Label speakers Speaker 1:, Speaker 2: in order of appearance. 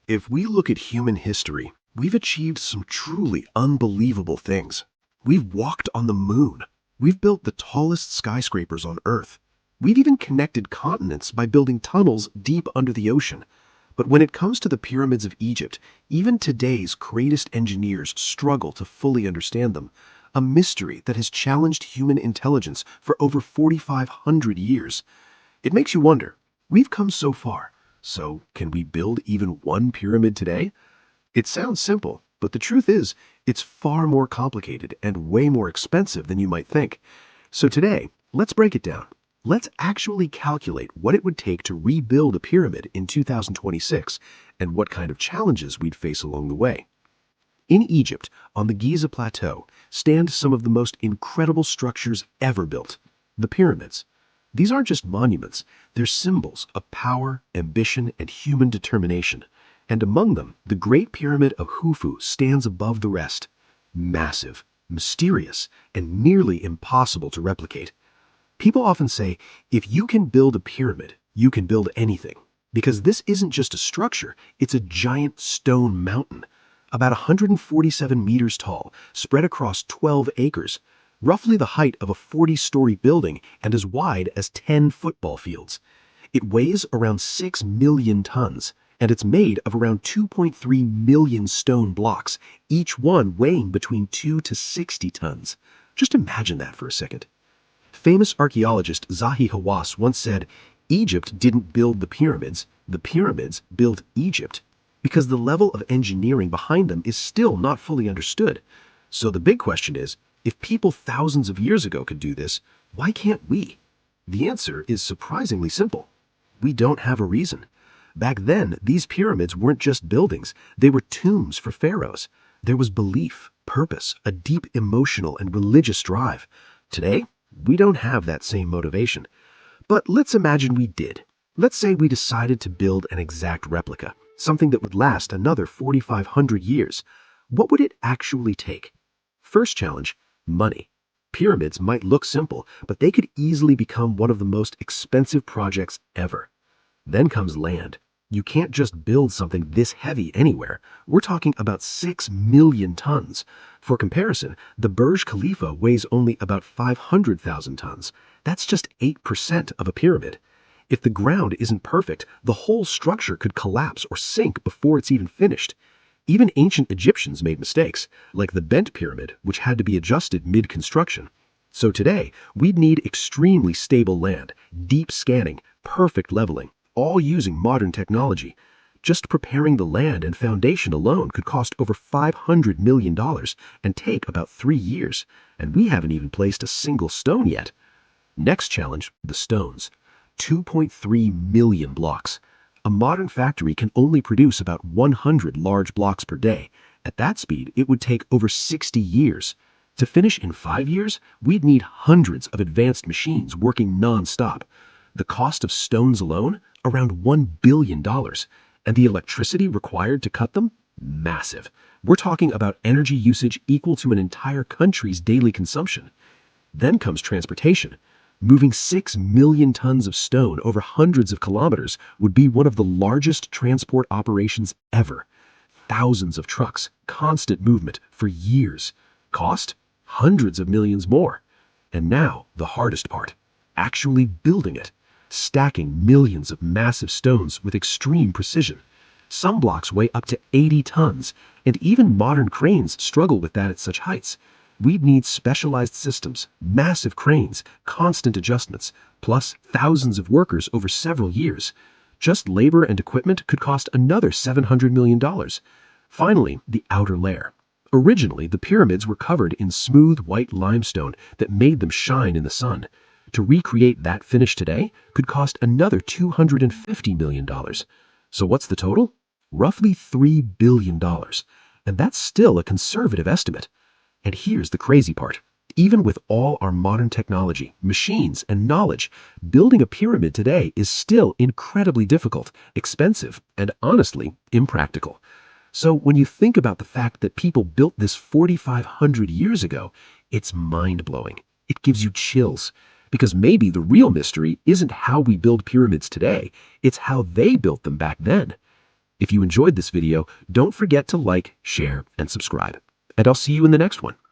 Speaker 1: If we look at human history, we've achieved some truly unbelievable things. We've walked on the moon. We've built the tallest skyscrapers on Earth. We've even connected continents by building tunnels deep under the ocean. But when it comes to the pyramids of Egypt, even today's greatest engineers struggle to fully understand them, a mystery that has challenged human intelligence for over 4,500 years. It makes you wonder, we've come so far, so can we build even one pyramid today? It sounds simple, but the truth is, it's far more complicated and way more expensive than you might think. So today, let's break it down. Let's actually calculate what it would take to rebuild a pyramid in 2026 and what kind of challenges we'd face along the way. In Egypt, on the Giza Plateau, stand some of the most incredible structures ever built, the pyramids. These aren't just monuments, they're symbols of power, ambition, and human determination. And among them, the Great Pyramid of Khufu stands above the rest. Massive, mysterious, and nearly impossible to replicate. People often say, if you can build a pyramid, you can build anything. Because this isn't just a structure, it's a giant stone mountain. About 147 meters tall, spread across 12 acres, roughly the height of a 40-story building and as wide as 10 football fields. It weighs around 6 million tons, and it's made of around 2.3 million stone blocks, each one weighing between 2 to 60 tons. Just imagine that for a second. Famous archaeologist Zahi Hawass once said, Egypt didn't build the pyramids built Egypt. Because the level of engineering behind them is still not fully understood. So the big question is, if people thousands of years ago could do this, why can't we? The answer is surprisingly simple. We don't have a reason. Back then, these pyramids weren't just buildings, they were tombs for pharaohs. There was belief, purpose, a deep emotional and religious drive. Today, we don't have that same motivation. But let's imagine we did. Let's say we decided to build an exact replica, something that would last another 4,500 years. What would it actually take? First challenge, money. Pyramids might look simple, but they could easily become one of the most expensive projects ever. Then comes land. You can't just build something this heavy anywhere. We're talking about 6 million tons. For comparison, the Burj Khalifa weighs only about 500,000 tons. That's just 8% of a pyramid. If the ground isn't perfect, the whole structure could collapse or sink before it's even finished. Even ancient Egyptians made mistakes, like the bent pyramid, which had to be adjusted mid-construction. So today, we'd need extremely stable land, deep scanning, perfect leveling, all using modern technology. Just preparing the land and foundation alone could cost over $500 million and take about 3 years, and we haven't even placed a single stone yet. Next challenge, the stones. 2.3 million blocks. A modern factory can only produce about 100 large blocks per day. At that speed, it would take over 60 years. To finish in 5 years, we'd need hundreds of advanced machines working non-stop. The cost of stones alone? Around $1 billion. And the electricity required to cut them? Massive. We're talking about energy usage equal to an entire country's daily consumption. Then comes transportation. Moving 6 million tons of stone over hundreds of kilometers would be one of the largest transport operations ever. Thousands of trucks, constant movement for years. Cost? Hundreds of millions more. And now, the hardest part. Actually building it. Stacking millions of massive stones with extreme precision. Some blocks weigh up to 80 tons, and even modern cranes struggle with that at such heights. We'd need specialized systems, massive cranes, constant adjustments, plus thousands of workers over several years. Just labor and equipment could cost another $700 million. Finally, the outer layer. Originally, the pyramids were covered in smooth white limestone that made them shine in the sun. To recreate that finish today could cost another $250 million. So what's the total? Roughly $3 billion. And that's still a conservative estimate. And here's the crazy part. Even with all our modern technology, machines, and knowledge, building a pyramid today is still incredibly difficult, expensive, and honestly, impractical. So when you think about the fact that people built this 4,500 years ago, it's mind-blowing. It gives you chills. Because maybe the real mystery isn't how we build pyramids today, it's how they built them back then. If you enjoyed this video, don't forget to like, share, and subscribe. And I'll see you in the next one.